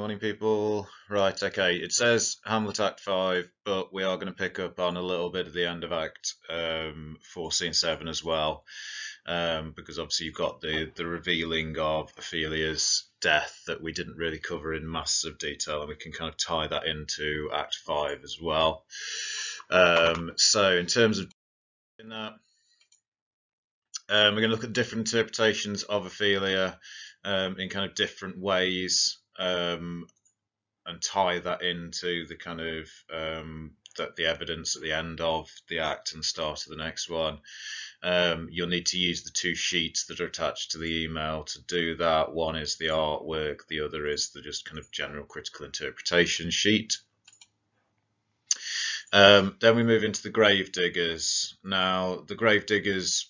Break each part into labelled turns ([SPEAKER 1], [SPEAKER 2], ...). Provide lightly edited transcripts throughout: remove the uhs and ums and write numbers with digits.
[SPEAKER 1] Morning, people. Right, okay. It says Hamlet Act 5, but we are going to pick up on a little bit of the end of Act 4, Scene 7 as well, because obviously you've got the revealing of Ophelia's death that we didn't really cover in massive detail, and we can kind of tie that into Act 5 as well. So in terms of doing that, we're going to look at different interpretations of Ophelia in kind of different ways, and tie that into the kind of the evidence at the end of the act and start of the next one. You'll need to use the two sheets that are attached to the email to do that. One is the artwork, the other is the just kind of general critical interpretation sheet. Then we move into the Gravediggers. Now, the Gravediggers,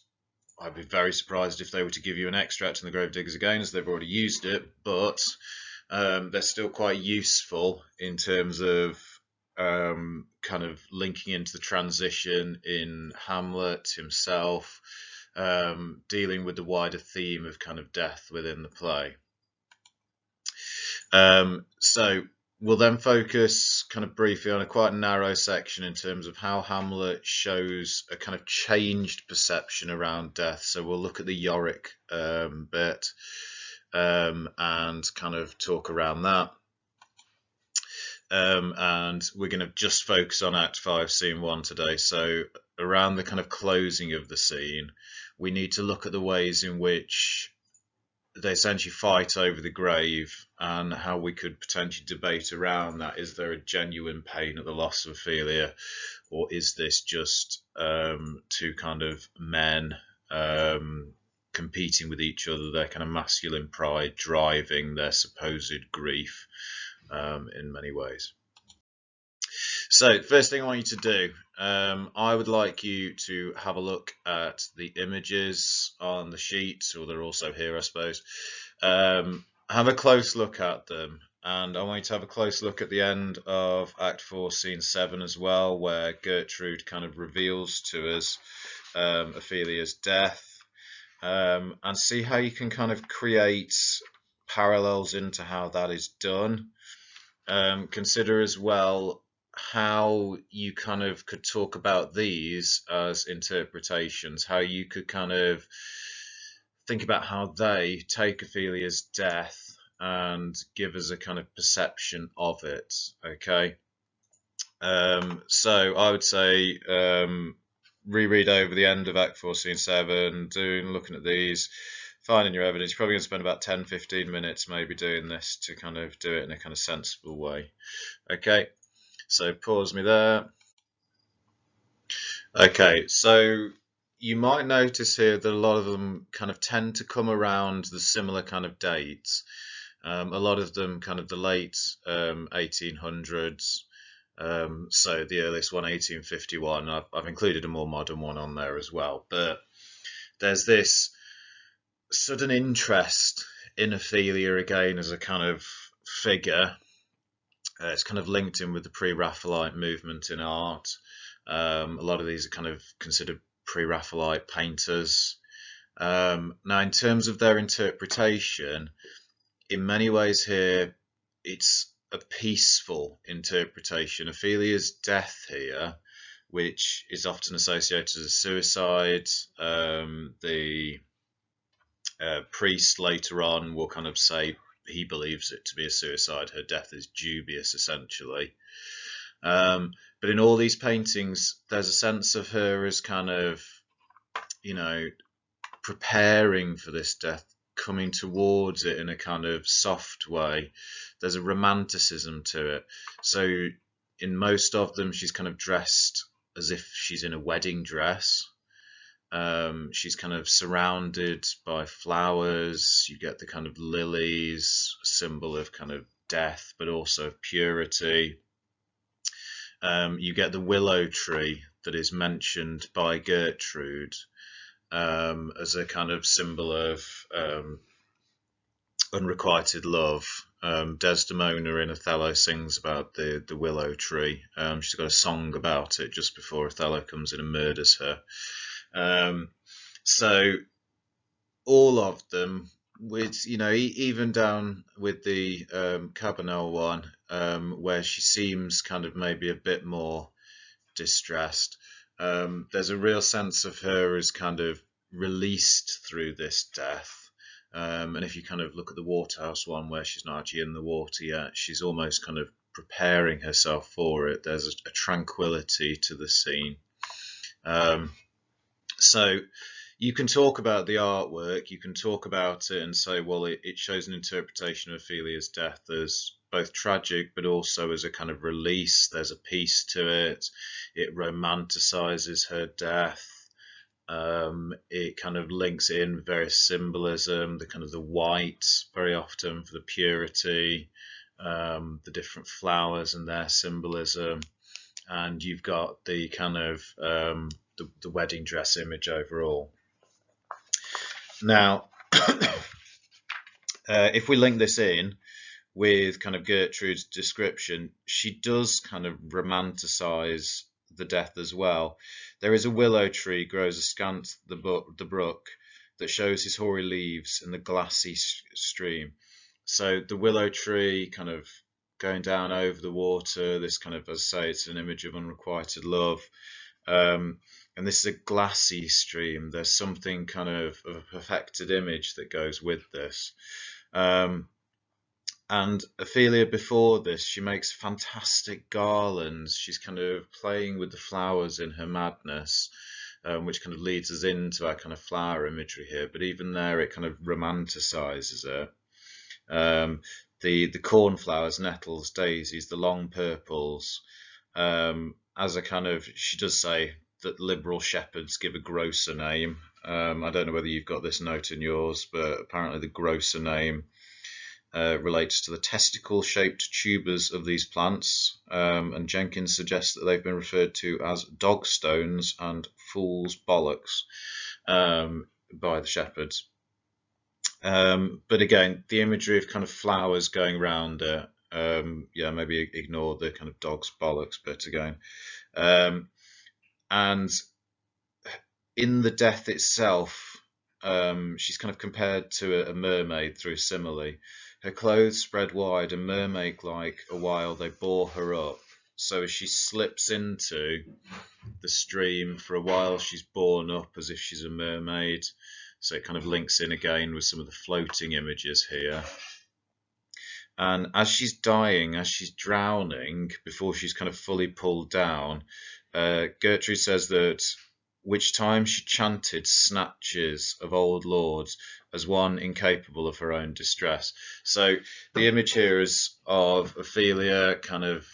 [SPEAKER 1] I'd be very surprised if they were to give you an extract on the Gravediggers again, as they've already used it, but they're still quite useful in terms of kind of linking into the transition in Hamlet himself, dealing with the wider theme of kind of death within the play. So we'll then focus kind of briefly on a quite narrow section in terms of how Hamlet shows a kind of changed perception around death. So we'll look at the Yorick bit and kind of talk around that. And we're going to just focus on Act 5, Scene 1 today. So around the kind of closing of the scene, we need to look at the ways in which they essentially fight over the grave and how we could potentially debate around that. Is there a genuine pain at the loss of Ophelia, or is this just two kind of men competing with each other, their kind of masculine pride driving their supposed grief in many ways? So first thing I want you to do, I would like you to have a look at the images on the sheet, or they're also here, I suppose. Have a close look at them, and I want you to have a close look at the end of Act 4, Scene 7 as well, where Gertrude kind of reveals to us Ophelia's death, and see how you can kind of create parallels into how that is done. Consider as well how you kind of could talk about these as interpretations, how you could kind of think about how they take Ophelia's death and give us a kind of perception of it. Okay, so I would say reread over the end of Act 4, Scene 7, looking at these, finding your evidence. You're probably going to spend about 10-15 minutes maybe doing this to kind of do it in a kind of sensible way. Okay, so pause me there. Okay, so you might notice here that a lot of them kind of tend to come around the similar kind of dates. A lot of them kind of the late 1800s. So the earliest one, 1851. I've included a more modern one on there as well. But there's this sudden interest in Ophelia again as a kind of figure. It's kind of linked in with the pre-Raphaelite movement in art. A lot of these are kind of considered pre-Raphaelite painters. Now, in terms of their interpretation, in many ways here, it's a peaceful interpretation. Ophelia's death here, which is often associated as a suicide, the priest later on will kind of say he believes it to be a suicide. Her death is dubious, essentially. But in all these paintings, there's a sense of her as kind of, you know, preparing for this death, coming towards it in a kind of soft way. There's a romanticism to it. So in most of them, she's kind of dressed as if she's in a wedding dress. She's kind of surrounded by flowers. You get the kind of lilies, a symbol of kind of death, but also of purity. You get the willow tree that is mentioned by Gertrude as a kind of symbol of unrequited love. Desdemona in Othello sings about the willow tree. She's got a song about it just before Othello comes in and murders her. So all of them with even down with the Cabanel one, where she seems kind of maybe a bit more distressed. There's a real sense of her as kind of released through this death. And if you kind of look at the Waterhouse one, where she's not actually in the water yet, she's almost kind of preparing herself for it. There's a tranquility to the scene. Um, so you can talk about the artwork, you can talk about it and say, well, it shows an interpretation of Ophelia's death as both tragic, but also as a kind of release. There's a peace to it. It romanticizes her death. It kind of links in various symbolism, the kind of the white very often for the purity, the different flowers and their symbolism, and you've got the kind of the wedding dress image overall. Now, if we link this in with kind of Gertrude's description, she does kind of romanticize the death as well. There is a willow tree grows askant the brook that shows his hoary leaves in the glassy stream. So the willow tree kind of going down over the water, this kind of, as I say, it's an image of unrequited love. And this is a glassy stream. There's something kind of a perfected image that goes with this. And Ophelia, before this, she makes fantastic garlands. She's kind of playing with the flowers in her madness, which kind of leads us into our kind of flower imagery here. But even there, it kind of romanticizes it. The cornflowers, nettles, daisies, the long purples, as a kind of, she does say that liberal shepherds give a grosser name. I don't know whether you've got this note in yours, but apparently the grosser name relates to the testicle-shaped tubers of these plants, and Jenkins suggests that they've been referred to as dog stones and fool's bollocks by the shepherds. But again, the imagery of kind of flowers going around it, yeah, maybe ignore the kind of dog's bollocks bit again. And in the death itself, she's kind of compared to a mermaid through simile. Her clothes spread wide and mermaid-like a while they bore her up. So as she slips into the stream, for a while she's borne up as if she's a mermaid. So it kind of links in again with some of the floating images here. And as she's dying, as she's drowning, before she's kind of fully pulled down, Gertrude says that which time she chanted snatches of old lords as one incapable of her own distress. So the image here is of Ophelia kind of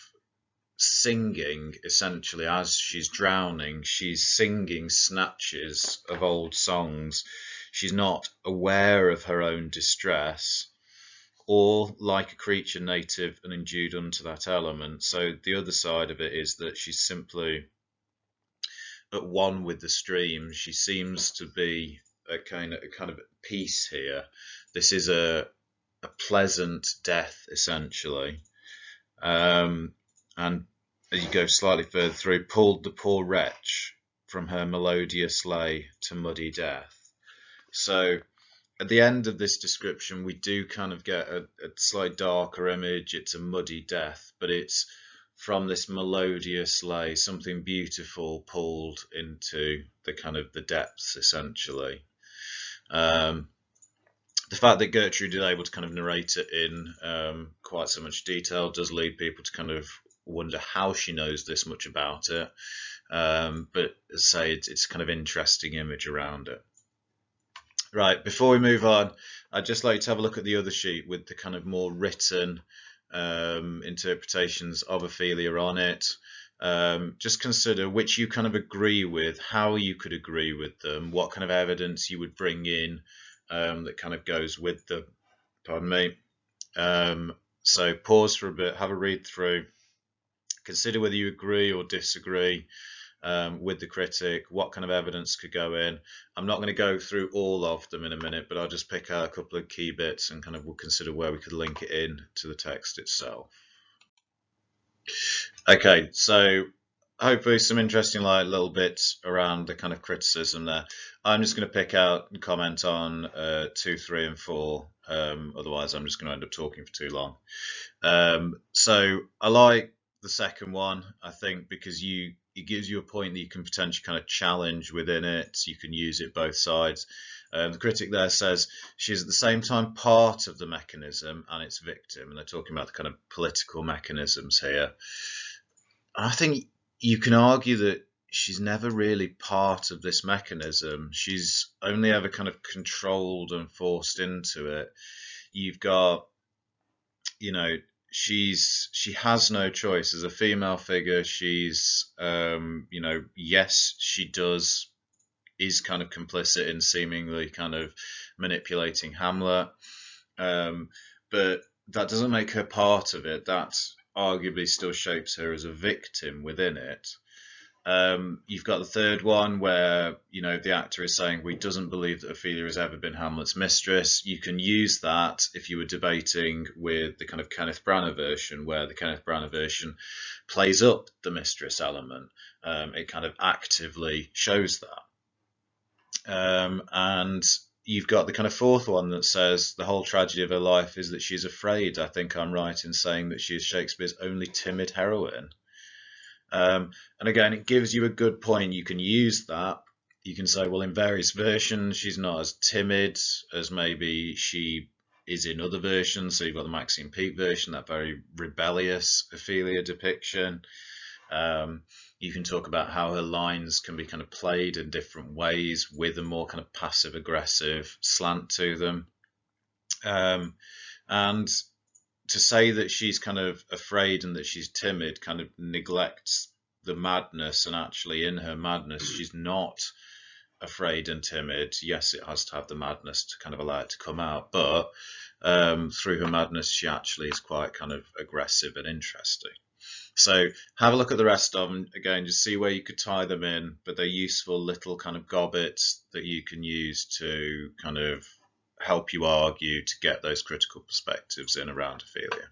[SPEAKER 1] singing, essentially, as she's drowning. She's singing snatches of old songs. She's not aware of her own distress, or like a creature native and endued unto that element. So the other side of it is that she's simply at one with the stream. She seems to be a kind of peace here. This is a pleasant death, essentially. And as you go slightly further through, pulled the poor wretch from her melodious lay to muddy death. So at the end of this description, we do kind of get a slightly darker image. It's a muddy death, but it's from this melodious lay, something beautiful pulled into the kind of the depths, essentially. The fact that Gertrude is able to kind of narrate it in quite so much detail does lead people to kind of wonder how she knows this much about it. But as I say, it's kind of interesting image around it. Right, before we move on, I'd just like to have a look at the other sheet with the kind of more written interpretations of Ophelia on it. Just consider which you kind of agree with, how you could agree with them, what kind of evidence you would bring in that kind of goes with them. Pardon me. So pause for a bit, have a read through, consider whether you agree or disagree with the critic, what kind of evidence could go in. I'm not going to go through all of them in a minute, but I'll just pick out a couple of key bits and kind of we'll consider where we could link it in to the text itself. Okay, so hopefully some interesting like little bits around the kind of criticism there. I'm just going to pick out and comment on 2, 3, and 4. Otherwise, I'm just going to end up talking for too long. So I like the second one, I think, because it gives you a point that you can potentially kind of challenge within it. You can use it both sides. The critic there says she's at the same time part of the mechanism and its victim, and they're talking about the kind of political mechanisms here. And I think you can argue that she's never really part of this mechanism. She's only ever kind of controlled and forced into it. You've got, you know, she has no choice as a female figure. She's, yes, she does is kind of complicit in seemingly kind of manipulating Hamlet, but that doesn't make her part of it. That arguably still shapes her as a victim within it. You've got the third one where the actor is saying we doesn't believe that Ophelia has ever been Hamlet's mistress. You can use that if you were debating with the kind of Kenneth Branagh version, where the Kenneth Branagh version plays up the mistress element. It kind of actively shows that. And you've got the kind of fourth one that says the whole tragedy of her life is that she's afraid. I think I'm right in saying that she is Shakespeare's only timid heroine. And again, it gives you a good point. You can use that. You can say, well, in various versions, she's not as timid as maybe she is in other versions. So you've got the Maxine Peake version, that very rebellious Ophelia depiction. You can talk about how her lines can be kind of played in different ways with a more kind of passive aggressive slant to them. And to say that she's kind of afraid and that she's timid kind of neglects the madness, and actually in her madness she's not afraid and timid. Yes, it has to have the madness to kind of allow it to come out, but through her madness she actually is quite kind of aggressive and interesting. So have a look at the rest of them again, just see where you could tie them in, but they're useful little kind of gobbets that you can use to kind of help you argue to get those critical perspectives in around Ophelia.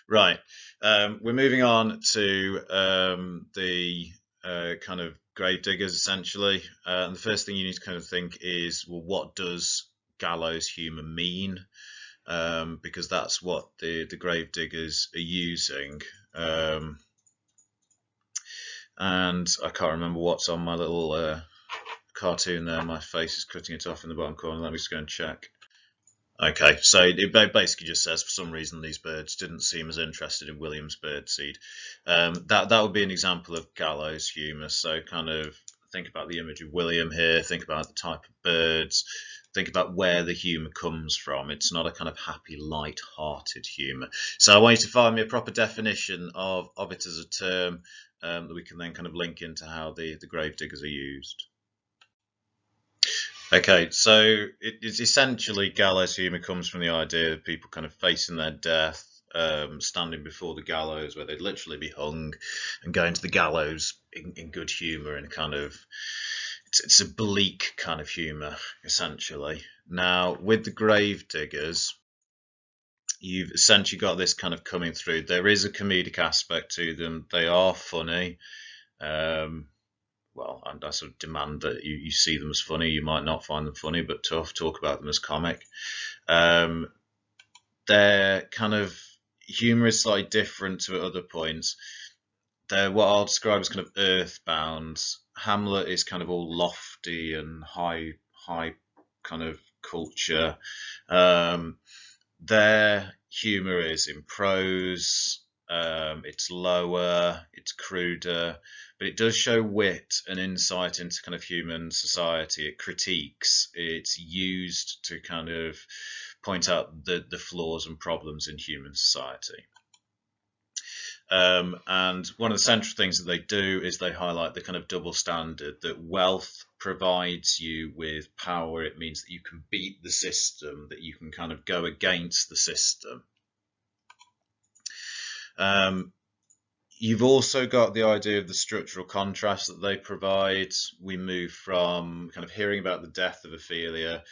[SPEAKER 1] Right, we're moving on to the kind of gravediggers essentially. And the first thing you need to kind of think is, well, what does gallows humour mean? Because that's what the gravediggers are using. And I can't remember what's on my little cartoon there. My face is cutting it off in the bottom corner. Let me just go and check. Okay, so it basically just says for some reason these birds didn't seem as interested in William's birdseed. That would be an example of gallows humour. So kind of think about the image of William here, think about the type of birds, think about where the humour comes from. It's not a kind of happy, light-hearted humour. So I want you to find me a proper definition of it as a term that we can then kind of link into how the gravediggers are used. Okay, so it's essentially gallows humour comes from the idea of people kind of facing their death, standing before the gallows where they'd literally be hung, and going to the gallows in good humour and kind of it's a bleak kind of humour essentially. Now with the gravediggers, you've essentially got this kind of coming through. There is a comedic aspect to them. They are funny. Well, and I sort of demand that you see them as funny. You might not find them funny, but talk about them as comic. Their kind of humour is slightly different to at other points. They're what I'll describe as kind of earthbound. Hamlet is kind of all lofty and high kind of culture. Their humour is in prose. It's lower, it's cruder, but it does show wit and insight into kind of human society. It critiques, it's used to kind of point out the flaws and problems in human society. And one of the central things that they do is they highlight the kind of double standard that wealth provides you with power. It means that you can beat the system, that you can kind of go against the system. You've also got the idea of the structural contrast that they provide. We move from kind of hearing about the death of Ophelia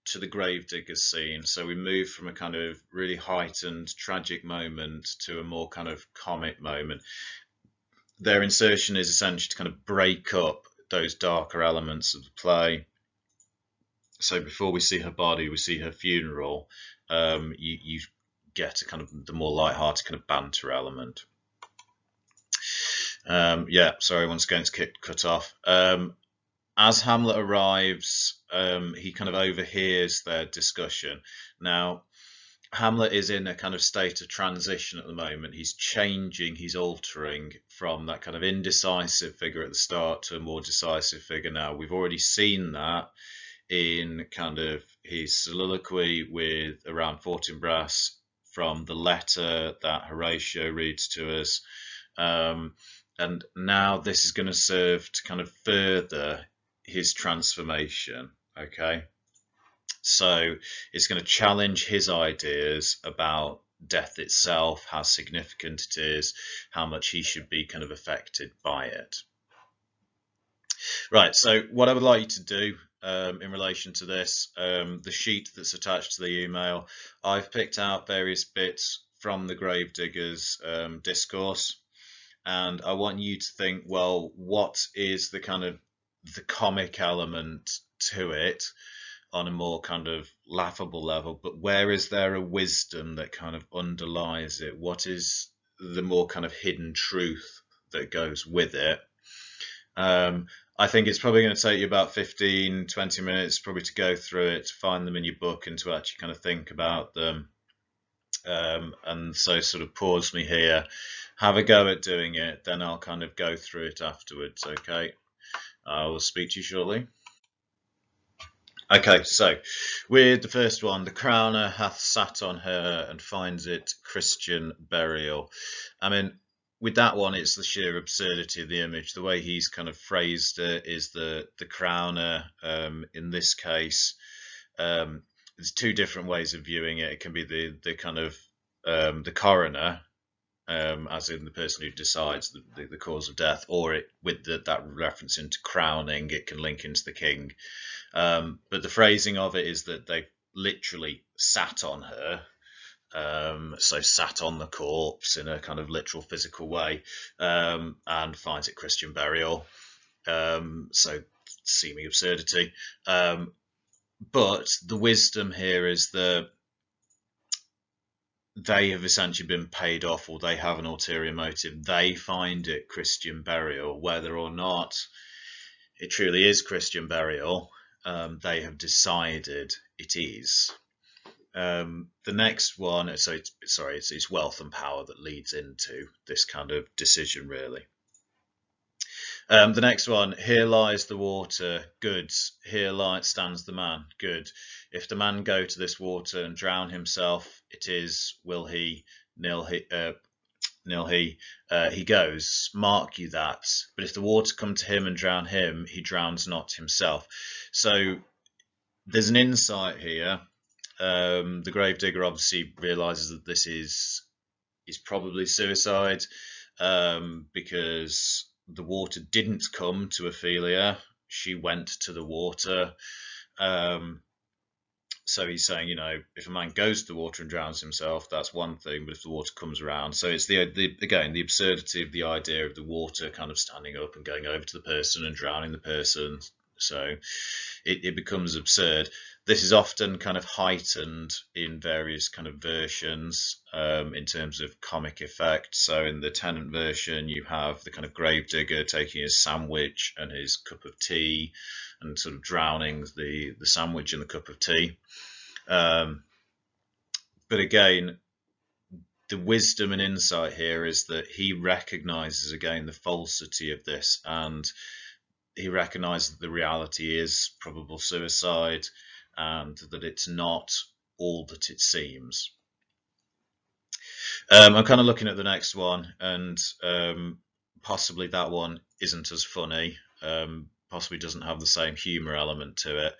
[SPEAKER 1] to the gravediggers scene. So we move from a kind of really heightened tragic moment to a more kind of comic moment. their insertion is essentially to kind of break up those darker elements of the play. So before we see her body, we see her funeral. You get a kind of the more light-hearted kind of banter element. Yeah, sorry, once again it's cut off. As Hamlet arrives, he kind of overhears their discussion. Now, Hamlet is in a kind of state of transition at the moment. He's changing, he's altering from that kind of indecisive figure at the start to a more decisive figure now. We've already seen that in kind of his soliloquy with around Fortinbras from the letter that Horatio reads to us. And now this is going to serve to kind of further his transformation. Okay. So it's going to challenge his ideas about death itself, how significant it is, how much he should be kind of affected by it. Right, so what I would like you to do in relation to this, the sheet that's attached to the email, I've picked out various bits from the Gravedigger's discourse, and I want you to think, well, what is the kind of the comic element to it on a more kind of laughable level, but where is there a wisdom that kind of underlies it? What is the more kind of hidden truth that goes with it? I think it's probably going to take you about 15, 20 minutes probably to go through it, to find them in your book and to actually kind of think about them. And so sort of pause me here, have a go at doing it, then I'll kind of go through it afterwards, okay? I will speak to you shortly. Okay, so with the first one, the crowner hath sat on her and finds it Christian burial. I mean, with that one, it's the sheer absurdity of the image. The way he's kind of phrased it is the crowner. In this case, there's two different ways of viewing it. It can be the kind of the coroner, as in the person who decides the cause of death, or it with that reference into crowning, it can link into the king. But the phrasing of it is that they literally sat on her. So sat on the corpse in a kind of literal physical way, and finds it Christian burial. So seeming absurdity. But the wisdom here is that they have essentially been paid off, or they have an ulterior motive. They find it Christian burial, whether or not it truly is Christian burial. They have decided it is. The next one, so it's wealth and power that leads into this kind of decision, really. The next one, here lies the water, good. Here stands the man, good. If the man go to this water and drown himself, it is, will he, nil he, he goes. Mark you that. But if the water come to him and drown him, he drowns not himself. So there's an insight here. The gravedigger obviously realizes that this is probably suicide, because the water didn't come to Ophelia. She went to the water. So he's saying, if a man goes to the water and drowns himself, that's one thing, but if the water comes around, so it's again the absurdity of the idea of the water kind of standing up and going over to the person and drowning the person. So it becomes absurd. This is often kind of heightened in various kind of versions, in terms of comic effect. So in the Tennant version, you have the kind of gravedigger taking his sandwich and his cup of tea and sort of drowning the sandwich in the cup of tea. But again, the wisdom and insight here is that he recognizes again the falsity of this, and he recognizes that the reality is probable suicide, and that it's not all that it seems. I'm kind of looking at the next one, and possibly that one isn't as funny, possibly doesn't have the same humour element to it.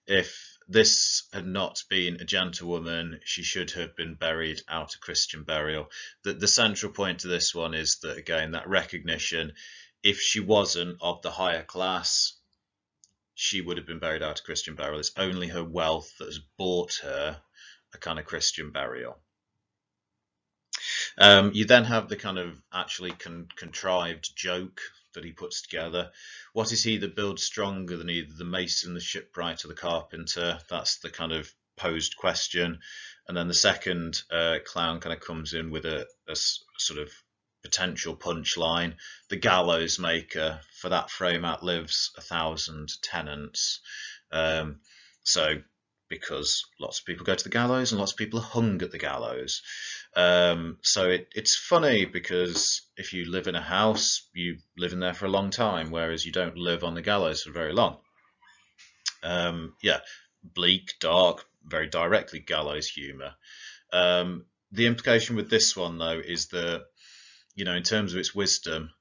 [SPEAKER 1] If this had not been a gentlewoman, she should have been buried out of Christian burial. The central point to this one is that, again, that recognition, if she wasn't of the higher class, she would have been buried out of Christian burial. It's only her wealth that has bought her a kind of Christian burial. You then have the kind of actually contrived joke that he puts together. What is he that builds stronger than either the mason, the shipwright, or the carpenter? That's the kind of posed question. And then the second clown kind of comes in with a sort of potential punchline. The gallows maker, for that frame outlives 1,000 tenants. So because lots of people go to the gallows and lots of people are hung at the gallows. So it's funny because if you live in a house, you live in there for a long time, whereas you don't live on the gallows for very long. Yeah, bleak, dark, very directly gallows humour. The implication with this one, though, is that, in terms of its wisdom,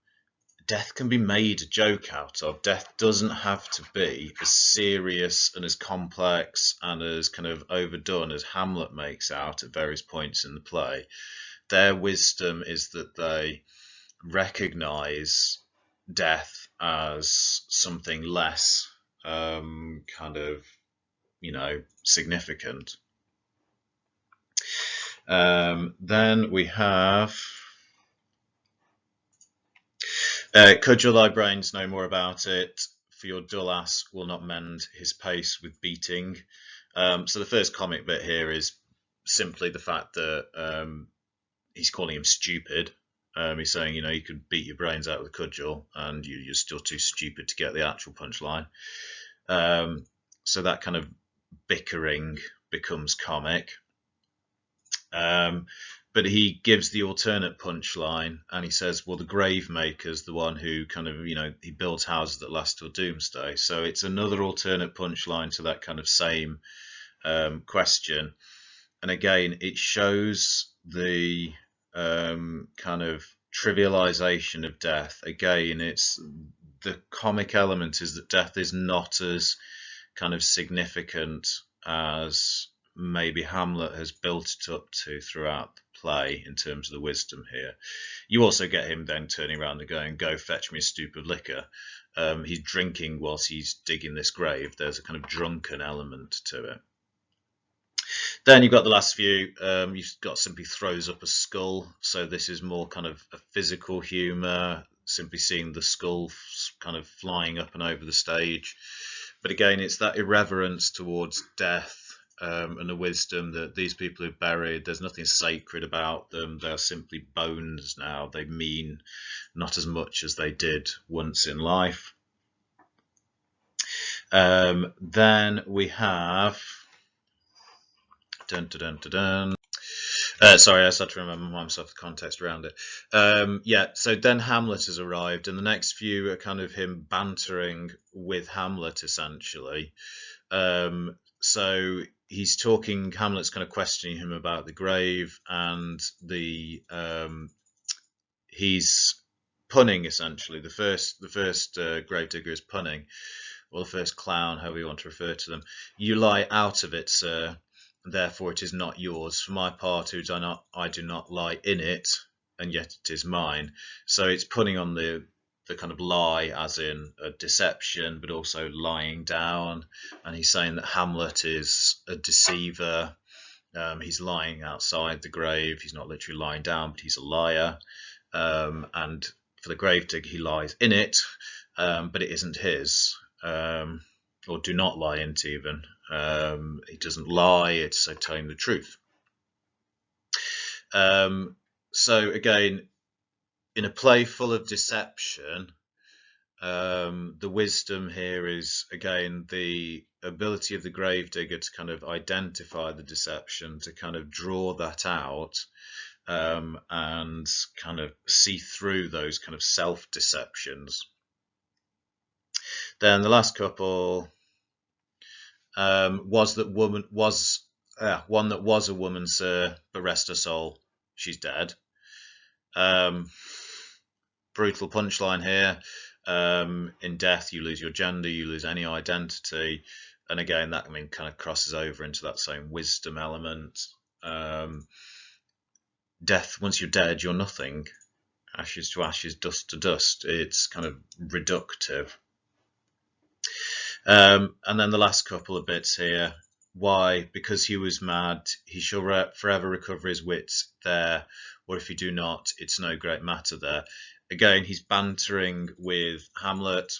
[SPEAKER 1] death can be made a joke out of. Death doesn't have to be as serious and as complex and as kind of overdone as Hamlet makes out at various points in the play. Their wisdom is that they recognize death as something less kind of, significant. Then we have cudgel thy brains no more about it, for your dull ass will not mend his pace with beating. So the first comic bit here is simply the fact that he's calling him stupid. He's saying, you could beat your brains out with a cudgel and you're still too stupid to get the actual punchline. So that kind of bickering becomes comic. But he gives the alternate punchline and he says, well, the grave maker's the one who kind of, he builds houses that last till doomsday. So it's another alternate punchline to that kind of same question. And again, it shows the kind of trivialization of death. Again, it's the comic element is that death is not as kind of significant as maybe Hamlet has built it up to throughout the play in terms of the wisdom here. You also get him then turning around and going, go fetch me a stoup of liquor. He's drinking whilst he's digging this grave. There's a kind of drunken element to it. Then you've got the last few. You've got simply throws up a skull. So this is more kind of a physical humour, simply seeing the skull kind of flying up and over the stage. But again, it's that irreverence towards death and the wisdom that these people have buried. There's nothing sacred about them. They're simply bones now. They mean not as much as they did once in life. Then we have... sorry, I just had to remember myself the context around it. Yeah, so then Hamlet has arrived, and the next few are kind of him bantering with Hamlet, essentially. So he's talking, Hamlet's kind of questioning him about the grave, and he's punning, essentially. The first gravedigger is punning, or the first clown, however you want to refer to them. You lie out of it, sir, and therefore it is not yours. For my part, I do not lie in it, and yet it is mine. So it's putting on the kind of lie as in a deception, but also lying down. And he's saying that Hamlet is a deceiver. He's lying outside the grave. He's not literally lying down, but he's a liar. And for the gravedigger, he lies in it, but it isn't his. Or do not lie into even. He doesn't lie, it's telling the truth. So again, in a play full of deception, the wisdom here is, again, the ability of the gravedigger to kind of identify the deception, to kind of draw that out, and kind of see through those kind of self-deceptions. Then the last couple one that was a woman, sir, but rest her soul, she's dead. Brutal punchline here. In death, you lose your gender, you lose any identity, and again, that kind of crosses over into that same wisdom element. Death, once you're dead, you're nothing. Ashes to ashes, dust to dust. It's kind of reductive. And then the last couple of bits here. Why? Because he was mad. He shall forever recover his wits there, or if he do not, it's no great matter there. Again, he's bantering with Hamlet.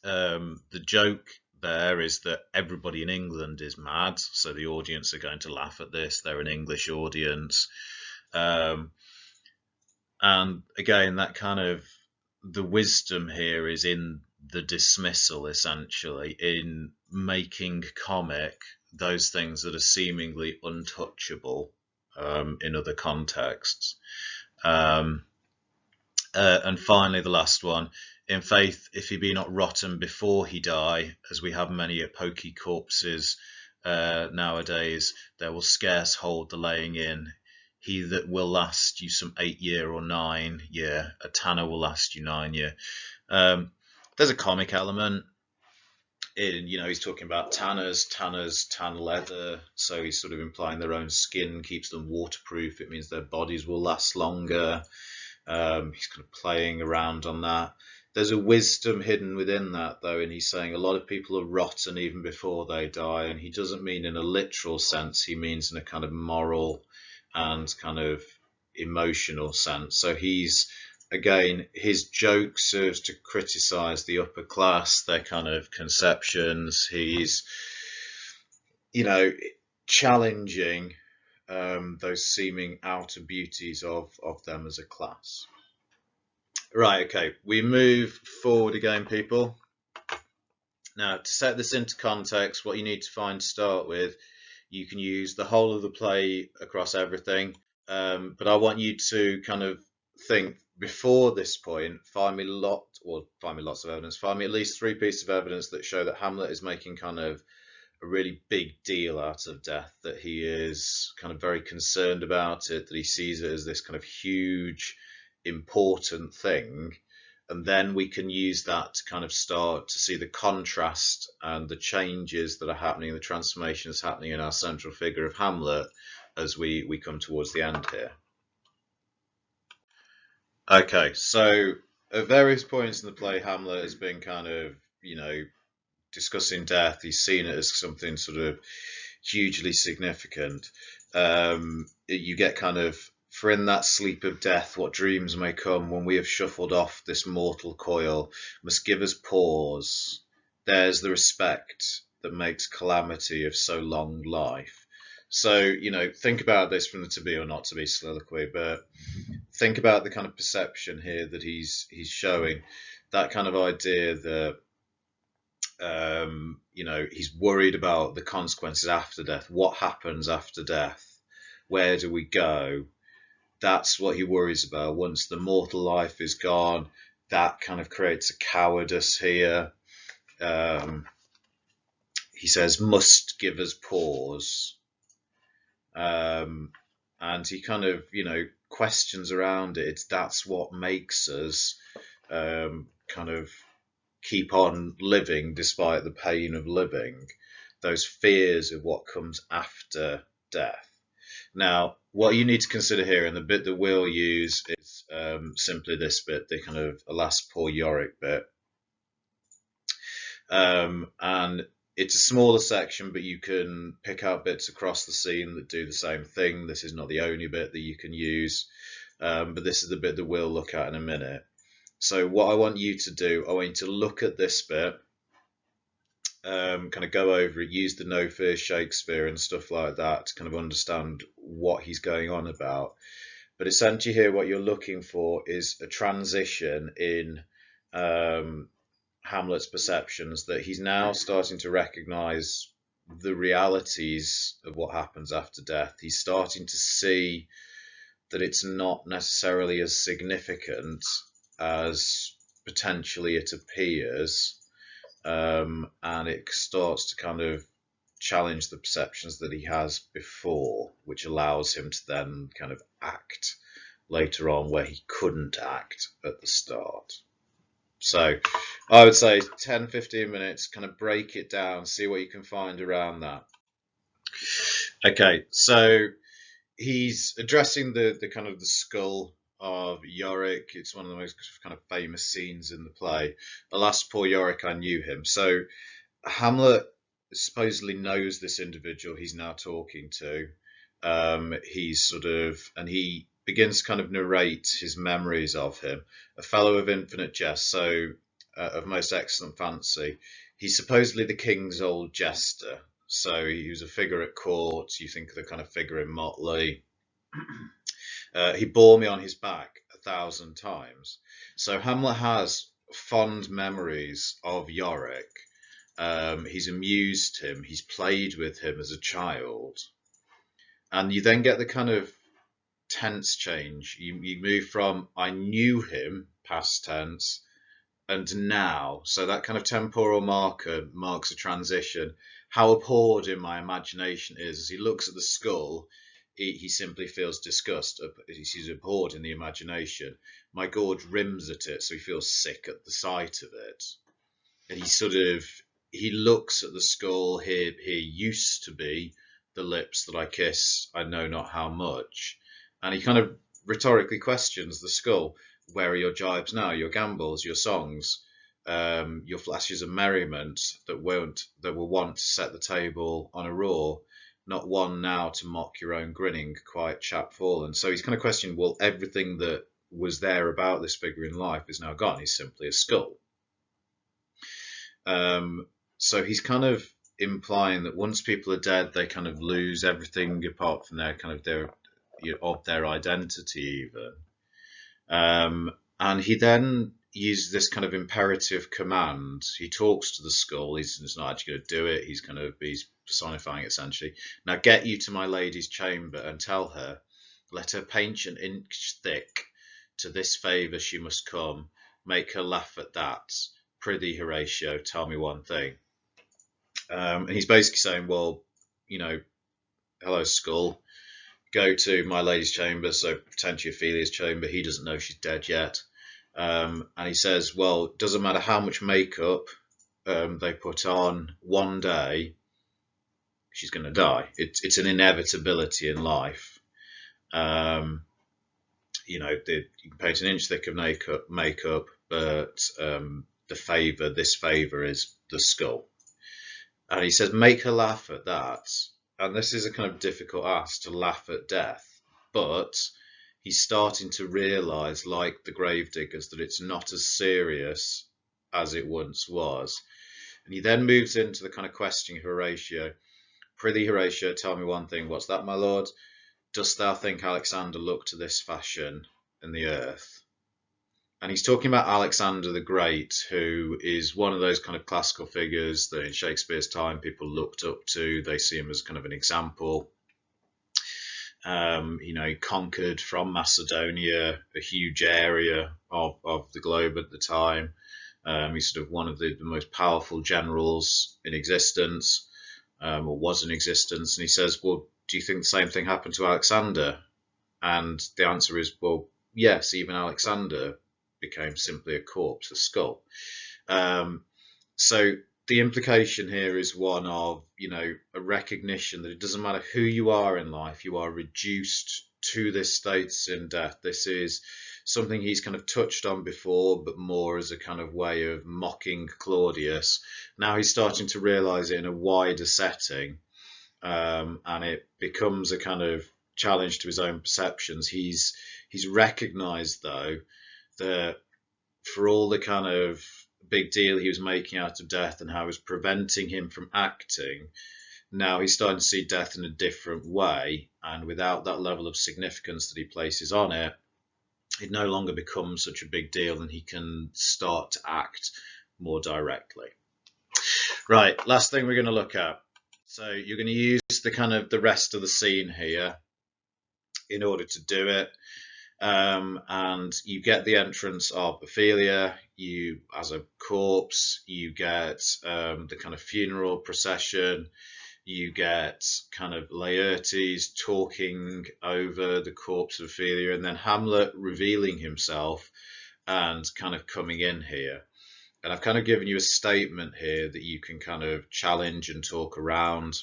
[SPEAKER 1] The joke there is that everybody in England is mad, so the audience are going to laugh at this. They're an English audience. Um, and again, that kind of the wisdom here is in the dismissal, essentially, in making comic those things that are seemingly untouchable in other contexts. Um, and finally, the last one. In faith, if he be not rotten before he die, as we have many a pokey corpses nowadays, there will scarce hold the laying in. He that will last you some 8 year or 9 year, a tanner will last you 9 year. There's a comic element in, he's talking about tanners tan leather, so he's sort of implying their own skin keeps them waterproof. It means their bodies will last longer. He's kind of playing around on that. There's a wisdom hidden within that, though, and he's saying a lot of people are rotten even before they die, and he doesn't mean in a literal sense, he means in a kind of moral and kind of emotional sense. So he's, again, his joke serves to criticize the upper class, their kind of conceptions. He's, challenging those seeming outer beauties of them as a class. Right, okay, we move forward again, people. Now, to set this into context, what you need to start with, you can use the whole of the play across everything, but I want you to kind of think before this point, find me lots of evidence, find me at least 3 pieces of evidence that show that Hamlet is making kind of a really big deal out of death, that he is kind of very concerned about it, that he sees it as this kind of huge, important thing. And then we can use that to kind of start to see the contrast and the changes that are happening, the transformations happening in our central figure of Hamlet as we come towards the end here. Okay, so at various points in the play, Hamlet has been kind of, discussing death. He's seen it as something sort of hugely significant. You get kind of, for in that sleep of death, what dreams may come when we have shuffled off this mortal coil, must give us pause. There's the respect that makes calamity of so long life. So, think about this from the to be or not to be soliloquy, but think about the kind of perception here that he's showing, that kind of idea that he's worried about the consequences after death. What happens after death? Where do we go? That's what he worries about. Once the mortal life is gone, that kind of creates a cowardice here. He says, must give us pause. And he kind of, questions around it. That's what makes us kind of keep on living despite the pain of living, those fears of what comes after death. Now, what you need to consider here, and the bit that we'll use is simply this bit, the kind of alas poor Yorick bit. And it's a smaller section, but you can pick out bits across the scene that do the same thing. This is not the only bit that you can use, but this is the bit that we'll look at in a minute. So what I want you to do, I want you to look at this bit, kind of go over it, use the No Fear Shakespeare and stuff like that to kind of understand what he's going on about. But essentially here what you're looking for is a transition in Hamlet's perceptions, that he's now starting to recognize the realities of what happens after death. He's starting to see that it's not necessarily as significant as potentially it appears, and it starts to kind of challenge the perceptions that he has before, which allows him to then kind of act later on where he couldn't act at the start. So I would say 10-15 minutes, kind of break it down, see what you can find around that. Okay, so he's addressing the kind of the skull of Yorick. It's one of the most kind of famous scenes in the play. Alas, poor Yorick, I knew him. So Hamlet supposedly knows this individual he's now talking to. He's sort of, and he begins to kind of narrate his memories of him, a fellow of infinite jest, so of most excellent fancy. He's supposedly the king's old jester. So he was a figure at court. You think of the kind of figure in Motley. He bore me on his back 1,000 times. So Hamlet has fond memories of Yorick. He's amused him. He's played with him as a child. And you then get the kind of tense change. You move from I knew him, past tense, and now. So that kind of temporal marker marks a transition. How abhorred in my imagination is as he looks at the skull, he simply feels disgust. He's abhorred in the imagination. My gorge rims at it, so he feels sick at the sight of it. And he looks at the skull. Here used to be the lips that I kiss, I know not how much. And he kind of rhetorically questions the skull. Where are your jibes now, your gambols, your songs, your flashes of merriment that were wont to set the table on a roar? Not one now to mock your own grinning, quiet chap fallen. So he's kind of questioning, well, everything that was there about this figure in life is now gone. He's simply a skull. So he's kind of implying that once people are dead, they kind of lose everything apart from their kind of their identity even. And he then uses this kind of imperative command. He talks to the skull. He's not actually going to do it. He's personifying it essentially. Now get you to my lady's chamber and tell her, let her paint an inch thick. To this favour she must come. Make her laugh at that. Prithee, Horatio, tell me one thing. And he's basically saying, well, hello, skull. Go to my lady's chamber, so potentially Ophelia's chamber. He doesn't know she's dead yet. And he says, well, it doesn't matter how much makeup they put on, one day she's going to die. It's an inevitability in life. You can paint an inch thick of makeup, but this favour is the skull. And he says, make her laugh at that. And this is a kind of difficult ask, to laugh at death. But he's starting to realise, like the gravediggers, that it's not as serious as it once was. And he then moves into the kind of questioning of Horatio. Prithee, Horatio, tell me one thing. What's that, my lord? Dost thou think Alexander looked to this fashion in the earth? And he's talking about Alexander the Great, who is one of those kind of classical figures that in Shakespeare's time people looked up to. They see him as kind of an example. He conquered from Macedonia a huge area of the globe at the time. He's sort of one of the most powerful generals in existence, or was in existence. And he says, well, do you think the same thing happened to Alexander? And the answer is, well, yes, even Alexander became simply a corpse, a skull. So the implication here is one of, a recognition that it doesn't matter who you are in life, you are reduced to this status in death. This is something he's kind of touched on before, but more as a kind of way of mocking Claudius. Now he's starting to realise it in a wider setting, and it becomes a kind of challenge to his own perceptions. He's recognised, though, that for all the kind of big deal he was making out of death and how it was preventing him from acting, now he's starting to see death in a different way, and without that level of significance that he places on it, it no longer becomes such a big deal, and he can start to act more directly. Right, last thing we're going to look at. So you're going to use the rest of the scene here in order to do it. And you get the entrance of Ophelia, you as a corpse, you get the kind of funeral procession, you get kind of Laertes talking over the corpse of Ophelia, and then Hamlet revealing himself and kind of coming in here. And I've kind of given you a statement here that you can kind of challenge and talk around.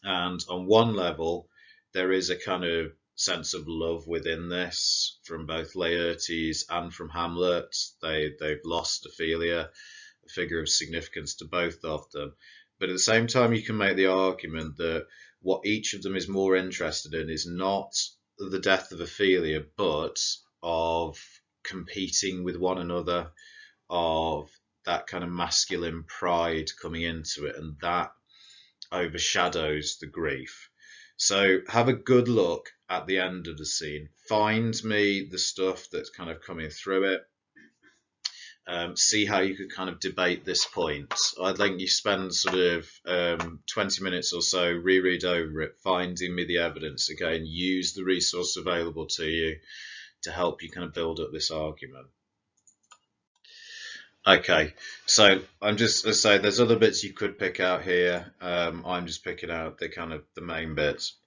[SPEAKER 1] And on one level, there is a kind of sense of love within this from both Laertes and from Hamlet. They've lost Ophelia, a figure of significance to both of them. But at the same time, you can make the argument that what each of them is more interested in is not the death of Ophelia, but of competing with one another, of that kind of masculine pride coming into it, and that overshadows the grief. So have a good look at the end of the scene. Find me the stuff that's kind of coming through it. See how you could kind of debate this point. I'd like you spend sort of 20 minutes or so, reread over it, finding me the evidence again, use the resource available to you to help you kind of build up this argument. Okay, so I'm just to say there's other bits you could pick out here. I'm just picking out the kind of the main bits.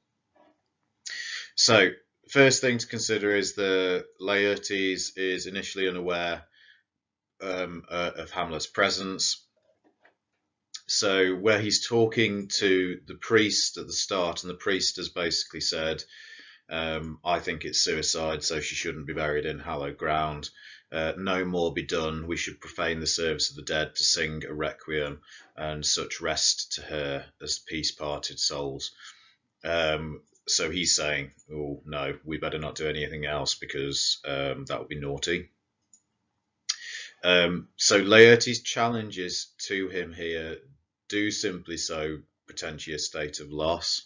[SPEAKER 1] So first thing to consider is the Laertes is initially unaware of Hamlet's presence. So where he's talking to the priest at the start, and the priest has basically said, I think it's suicide, so she shouldn't be buried in hallowed ground. No more be done. We should profane the service of the dead to sing a requiem and such rest to her as peace-parted souls. So he's saying, oh, no, we better not do anything else because that would be naughty. So Laertes' challenges to him here do simply so potentially a state of loss.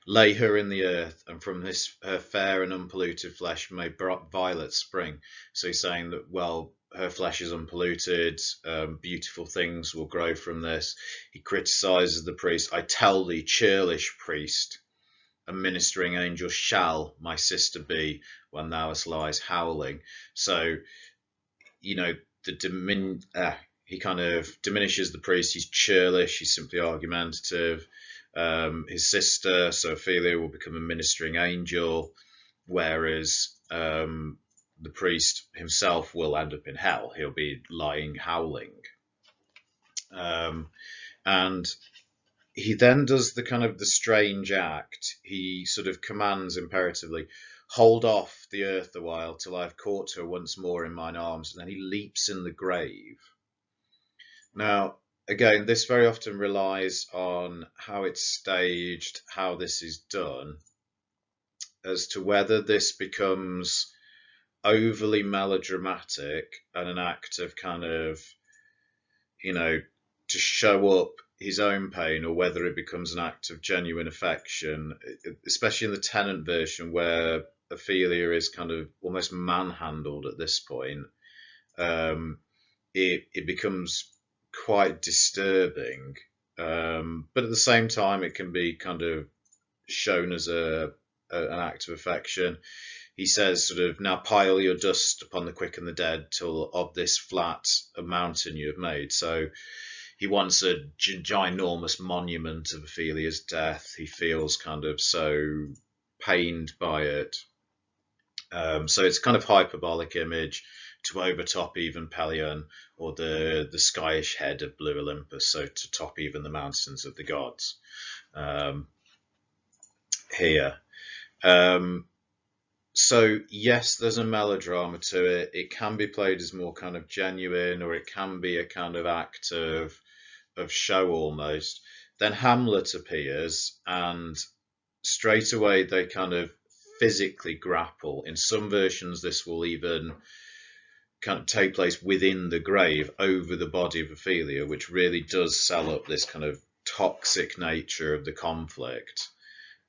[SPEAKER 1] Lay her in the earth, and from this her fair and unpolluted flesh may violets spring. So he's saying that, well, her flesh is unpolluted, beautiful things will grow from this. He criticizes the priest. I tell thee, churlish priest, a ministering angel shall my sister be when thou lies howling. So, you know, he kind of diminishes the priest. He's churlish. He's simply argumentative. His sister, so Ophelia, will become a ministering angel, whereas the priest himself will end up in hell. He'll be lying howling. And he then does the kind of the strange act. He sort of commands imperatively, hold off the earth a while till I've caught her once more in mine arms, and then he leaps in the grave. Now, again, this very often relies on how it's staged, how this is done, as to whether this becomes overly melodramatic and an act of kind of, you know, to show up his own pain, or whether it becomes an act of genuine affection, especially in the Tennant version where Ophelia is kind of almost manhandled at this point. It becomes quite disturbing, but at the same time it can be kind of shown as an act of affection. He says sort of, now pile your dust upon the quick and the dead till of this flat a mountain you have made. So he wants a ginormous monument of Ophelia's death. He feels kind of so pained by it. So it's kind of hyperbolic image to overtop even Pelion, or the skyish head of blue Olympus, so to top even the mountains of the gods here. So yes, there's a melodrama to it. It can be played as more kind of genuine, or it can be a kind of act of show almost. Then Hamlet appears, and straight away they kind of physically grapple. In some versions, this will even kind of take place within the grave, over the body of Ophelia, which really does sell up this kind of toxic nature of the conflict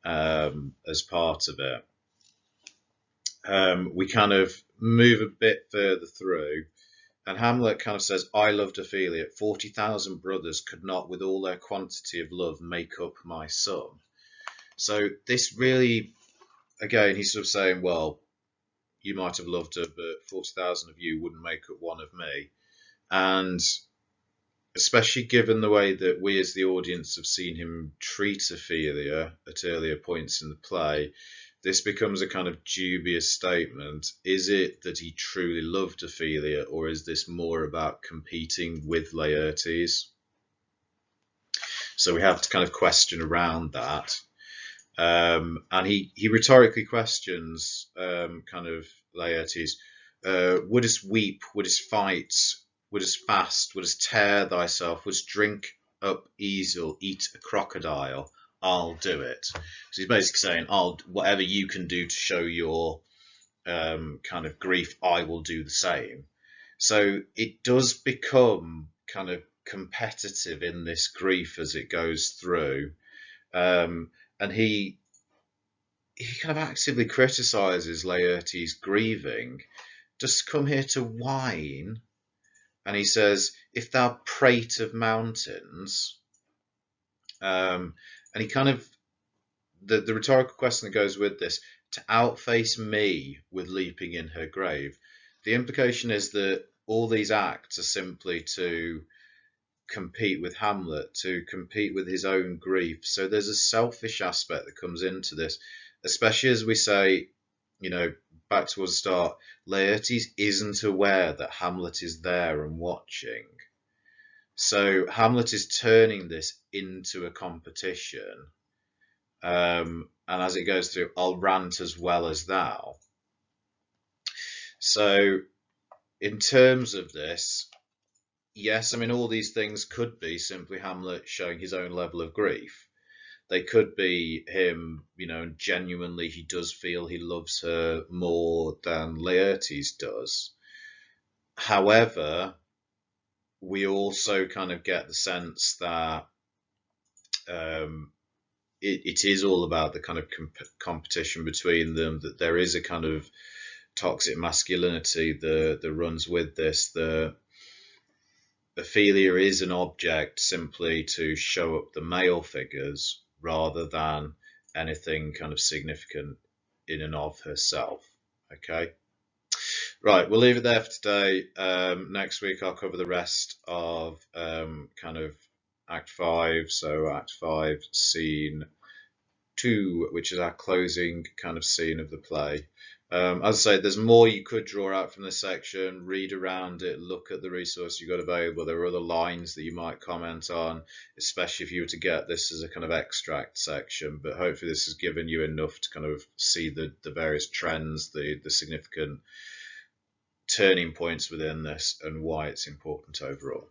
[SPEAKER 1] as part of it. We kind of move a bit further through, and Hamlet kind of says, I loved Ophelia. 40,000 brothers could not, with all their quantity of love, make up my sum. So this really, again, he's sort of saying, well, you might have loved her, but 40,000 of you wouldn't make up one of me. And especially given the way that we as the audience have seen him treat Ophelia at earlier points in the play, this becomes a kind of dubious statement. Is it that he truly loved Ophelia, or is this more about competing with Laertes? So we have to kind of question around that. And he rhetorically questions kind of Laertes. Wouldst weep, wouldst fight, wouldst fast, wouldst tear thyself, wouldst drink up easel, eat a crocodile, I'll do it. So he's basically saying, I'll whatever you can do to show your kind of grief, I will do the same. So it does become kind of competitive in this grief as it goes through, and he kind of actively criticizes Laertes' grieving. Just come here to whine, and he says, "If thou prate of mountains," and he kind of the rhetorical question that goes with this, to outface me with leaping in her grave. The implication is that all these acts are simply to compete with Hamlet, to compete with his own grief. So there's a selfish aspect that comes into this, especially as we say, you know, back towards the start, Laertes isn't aware that Hamlet is there and watching. So Hamlet is turning this into a competition. And as it goes through, I'll rant as well as thou. So in terms of this, yes, I mean, all these things could be simply Hamlet showing his own level of grief. They could be him, you know, genuinely he does feel he loves her more than Laertes does. However, we also kind of get the sense that it is all about the kind of competition between them, that there is a kind of toxic masculinity that runs with this. The Ophelia is an object simply to show up the male figures rather than anything kind of significant in and of herself. Okay. Right, we'll leave it there for today. Next week I'll cover the rest of kind of Act 5. So Act 5, Scene 2, which is our closing kind of scene of the play. As I say, there's more you could draw out from this section, read around it, look at the resource you've got available. There are other lines that you might comment on, especially if you were to get this as a kind of extract section. But hopefully this has given you enough to kind of see the various trends, the significant turning points within this, and why it's important overall.